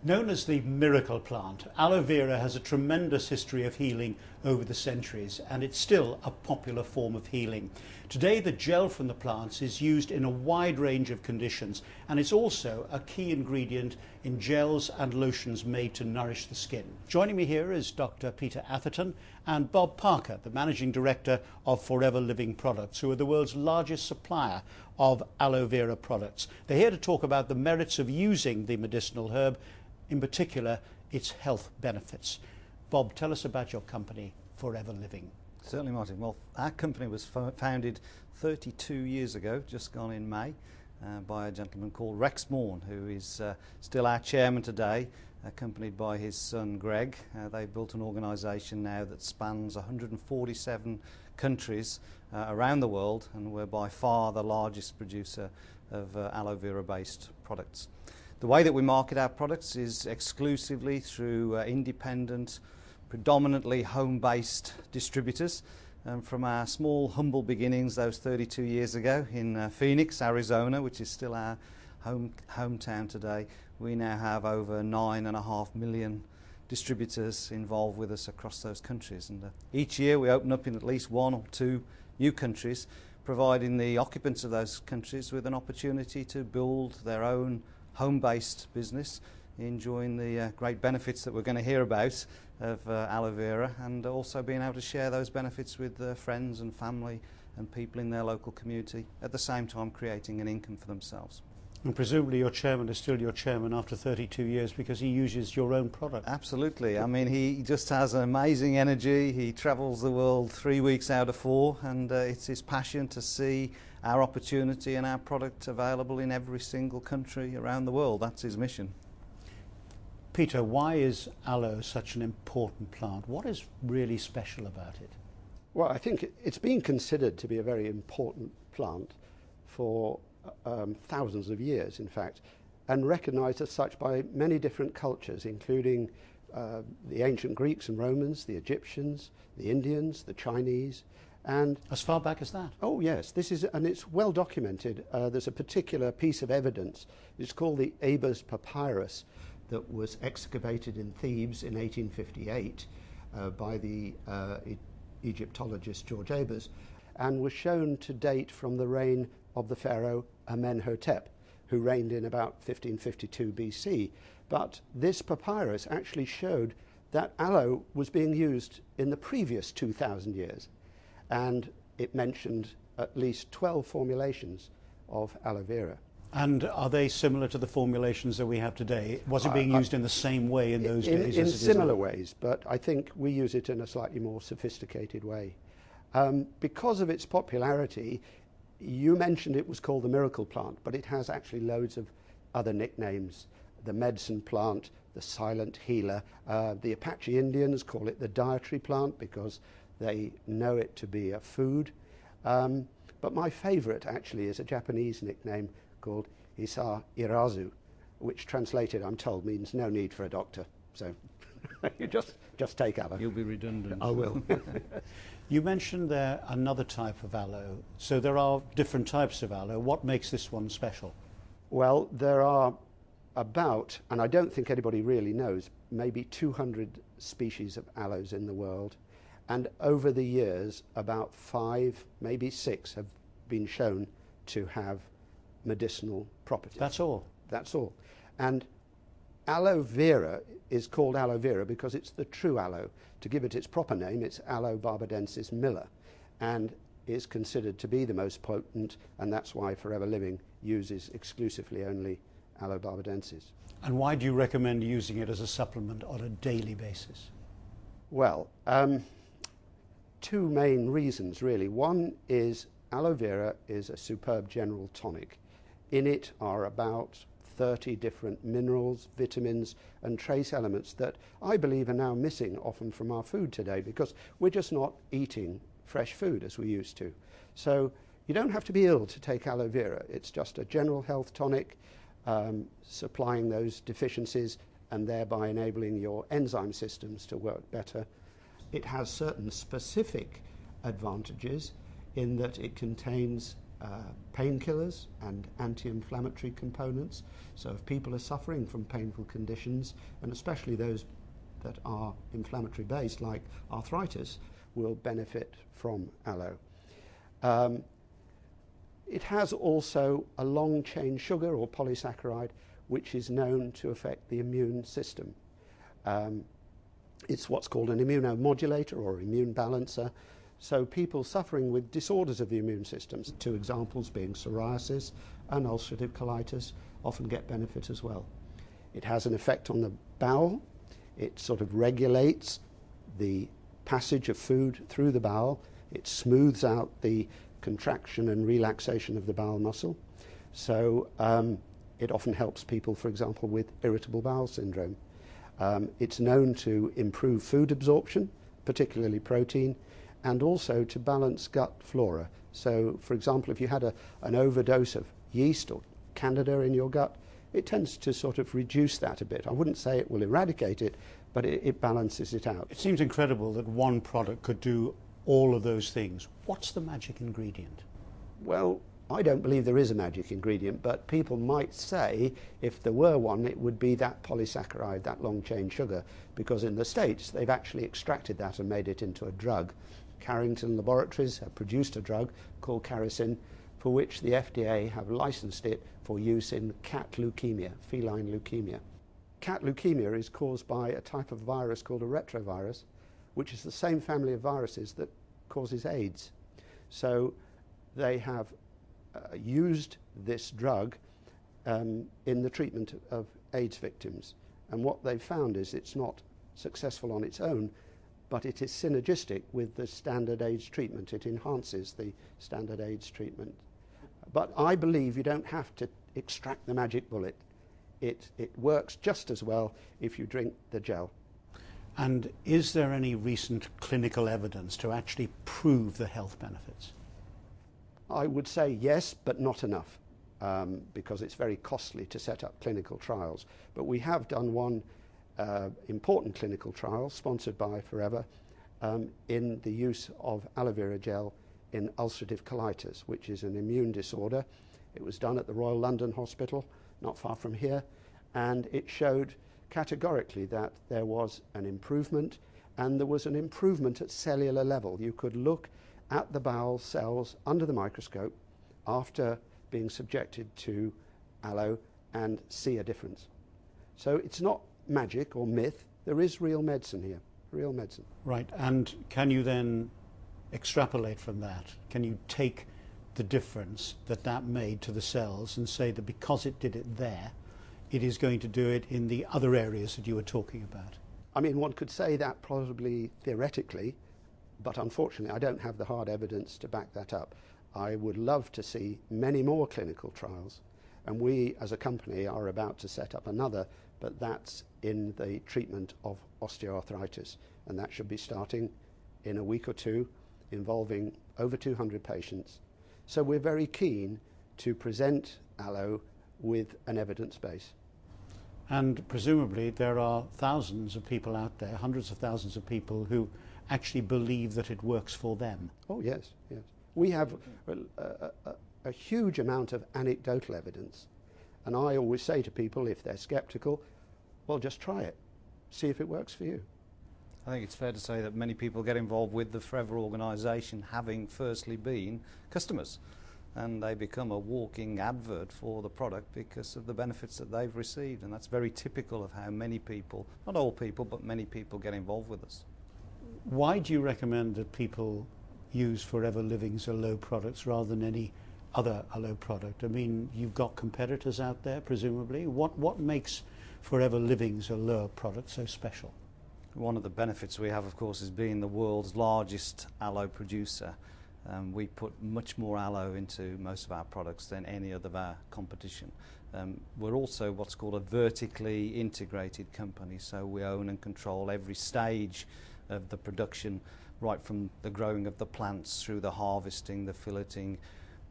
Known as the miracle plant, aloe vera has a tremendous history of healing over the centuries, and it's still a popular form of healing. Today, the gel from the plants is used in a wide range of conditions, and it's also a key ingredient in gels and lotions made to nourish the skin. Joining me here is Dr. Peter Atherton and Bob Parker, the Managing Director of Forever Living Products, who are the world's largest supplier of aloe vera products. They're here to talk about the merits of using the medicinal herb, in particular its health benefits. Bob, tell us about your company, Forever Living. Certainly, Martin. Well, our company was founded 32 years ago, just gone in May, by a gentleman called Rex Morn, who is still our chairman today, accompanied by his son Greg. They've built an organisation now that spans 147 countries around the world, and we're by far the largest producer of aloe vera based products. The way that we market our products is exclusively through independent, predominantly home-based distributors. From our small, humble beginnings those 32 years ago in Phoenix, Arizona, which is still our hometown today, we now have over 9.5 million distributors involved with us across those countries. And each year we open up in at least one or two new countries, providing the occupants of those countries with an opportunity to build their own home-based business, enjoying the great benefits that we're going to hear about of aloe vera, and also being able to share those benefits with friends and family and people in their local community, at the same time creating an income for themselves. And presumably your chairman is still your chairman after 32 years because he uses your own product. Absolutely. I mean, he just has an amazing energy. He travels the world 3 weeks out of 4, and it's his passion to see our opportunity and our product available in every single country around the world. That's his mission. Peter, why is aloe such an important plant? What is really special about it? Well, I think it's been considered to be a very important plant for thousands of years, in fact, and recognised as such by many different cultures, including the ancient Greeks and Romans, the Egyptians, the Indians, the Chinese, and as far back as that? Oh yes, and it's well documented. There's a particular piece of evidence. It's called the Ebers Papyrus, that was excavated in Thebes in 1858 by the Egyptologist George Ebers, and was shown to date from the reign of the pharaoh Amenhotep, who reigned in about 1552 BC. But this papyrus actually showed that aloe was being used in the previous 2,000 years, and it mentioned at least 12 formulations of aloe vera. And are they similar to the formulations that we have today? Was it being used in the same way in those days? In similar ways, but I think we use it in a slightly more sophisticated way. Because of its popularity, you mentioned it was called the miracle plant, but it has actually loads of other nicknames. The medicine plant, the silent healer. The Apache Indians call it the dietary plant because they know it to be a food. But my favorite actually is a Japanese nickname called Isa Irazu, which translated, I'm told, means no need for a doctor. So you just take aloe. You'll be redundant. I will. You mentioned there another type of aloe. So there are different types of aloe. What makes this one special? Well, there are about, and I don't think anybody really knows, maybe 200 species of aloes in the world. And over the years, about 5, maybe 6 have been shown to have medicinal properties. That's all? That's all. And aloe vera is called aloe vera because it's the true aloe. To give it its proper name, it's Aloe barbadensis Miller, and is considered to be the most potent, and that's why Forever Living uses exclusively only Aloe barbadensis. And why do you recommend using it as a supplement on a daily basis? Well, 2 main reasons really. One is aloe vera is a superb general tonic. In it are about 30 different minerals, vitamins and trace elements that I believe are now missing often from our food today because we're just not eating fresh food as we used to. So you don't have to be ill to take aloe vera. It's just a general health tonic, supplying those deficiencies and thereby enabling your enzyme systems to work better. It has certain specific advantages in that it contains painkillers and anti-inflammatory components. So if people are suffering from painful conditions, and especially those that are inflammatory based like arthritis, will benefit from aloe. It has also a long chain sugar or polysaccharide which is known to affect the immune system. It's what's called an immunomodulator or immune balancer. So people suffering with disorders of the immune systems, two examples being psoriasis and ulcerative colitis, often get benefit as well. It has an effect on the bowel. It sort of regulates the passage of food through the bowel. It smooths out the contraction and relaxation of the bowel muscle. So it often helps people, for example, with irritable bowel syndrome. It's known to improve food absorption, particularly protein, and also to balance gut flora. So, for example, if you had an overdose of yeast or candida in your gut, it tends to sort of reduce that a bit. I wouldn't say it will eradicate it, but it balances it out. It seems incredible that one product could do all of those things. What's the magic ingredient? Well, I don't believe there is a magic ingredient, but people might say if there were one, it would be that polysaccharide, that long-chain sugar, because in the States they've actually extracted that and made it into a drug. Carrington Laboratories have produced a drug called Caricin, for which the FDA have licensed it for use in cat leukemia, feline leukemia. Cat leukemia is caused by a type of virus called a retrovirus, which is the same family of viruses that causes AIDS. So they have used this drug in the treatment of AIDS victims. And what they've found is it's not successful on its own, but it is synergistic with the standard AIDS treatment. It enhances the standard AIDS treatment. But I believe you don't have to extract the magic bullet. It works just as well if you drink the gel. And is there any recent clinical evidence to actually prove the health benefits? I would say yes, but not enough, because it's very costly to set up clinical trials. But we have done one important clinical trial sponsored by Forever in the use of aloe vera gel in ulcerative colitis, which is an immune disorder. It was done at the Royal London Hospital, not far from here, and it showed categorically that there was an improvement, and there was an improvement at cellular level. You could look at the bowel cells under the microscope after being subjected to aloe and see a difference. So it's not magic or myth. There is real medicine here, real medicine. Right, and can you then extrapolate from that? Can you take the difference that made to the cells and say that because it did it there, it is going to do it in the other areas that you were talking about? I mean, one could say that probably theoretically, but unfortunately I don't have the hard evidence to back that up. I would love to see many more clinical trials, and we as a company are about to set up another, but that's in the treatment of osteoarthritis, and that should be starting in a week or two, involving over 200 patients. So we're very keen to present aloe with an evidence base. And presumably there are thousands of people out there, hundreds of thousands of people who actually believe that it works for them. Oh yes, yes. We have a huge amount of anecdotal evidence, and I always say to people, if they're skeptical, well, just try it, see if it works for you. I think it's fair to say that many people get involved with the Forever organisation having firstly been customers, and they become a walking advert for the product because of the benefits that they've received, and that's very typical of how many people, not all people, but many people get involved with us. Why do you recommend that people use Forever Living's Aloe products rather than any other aloe product? I mean, you've got competitors out there, presumably. What makes Forever Living's Aloe product so special? One of the benefits we have, of course, is being the world's largest aloe producer. We put much more aloe into most of our products than any other of our competition. We're also what's called a vertically integrated company, so we own and control every stage of the production, right from the growing of the plants through the harvesting, the filleting.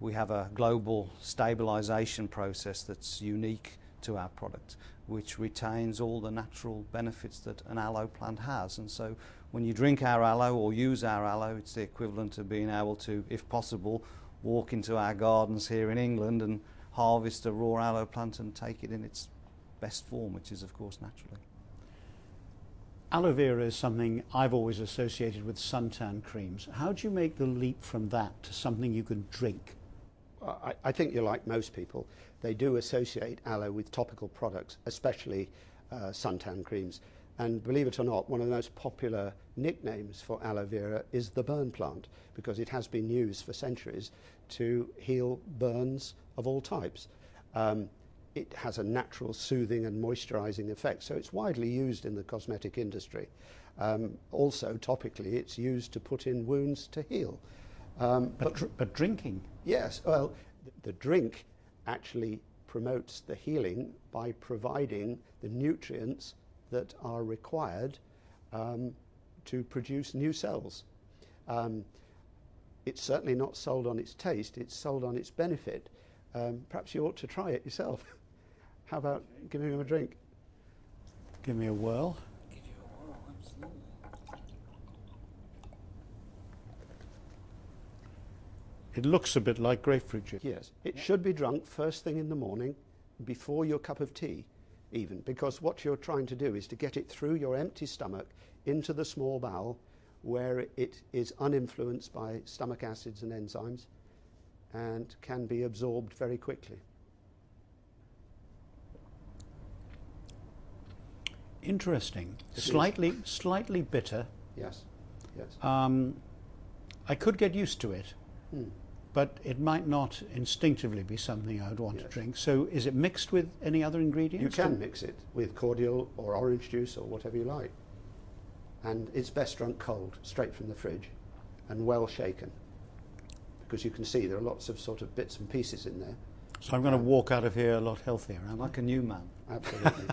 We have a global stabilisation process that's unique to our product, which retains all the natural benefits that an aloe plant has. And so when you drink our aloe or use our aloe, it's the equivalent of being able to, if possible, walk into our gardens here in England and harvest a raw aloe plant and take it in its best form, which is of course naturally. Aloe vera is something I've always associated with suntan creams. How do you make the leap from that to something you can drink? I think you're like most people. They do associate aloe with topical products, especially suntan creams. And believe it or not, one of the most popular nicknames for aloe vera is the burn plant, because it has been used for centuries to heal burns of all types. It has a natural soothing and moisturizing effect, so it's widely used in the cosmetic industry. Also, topically, it's used to put in wounds to heal. But drinking? Yes, well, the drink actually promotes the healing by providing the nutrients that are required to produce new cells. It's certainly not sold on its taste, it's sold on its benefit. Perhaps you ought to try it yourself. How about giving him a drink? Give me a whirl. Give you a whirl, absolutely. It looks a bit like grapefruit juice. Yes, it should be drunk first thing in the morning, before your cup of tea even, because what you're trying to do is to get it through your empty stomach into the small bowel, where it is uninfluenced by stomach acids and enzymes and can be absorbed very quickly. Interesting. Slightly bitter. Yes, yes. I could get used to it, but it might not instinctively be something I would want to drink. So is it mixed with any other ingredients? You can mix it with cordial or orange juice or whatever you like. And it's best drunk cold, straight from the fridge, and well shaken, because you can see there are lots of sort of bits and pieces in there. So I'm going to walk out of here a lot healthier, am I? Like a new man. Absolutely.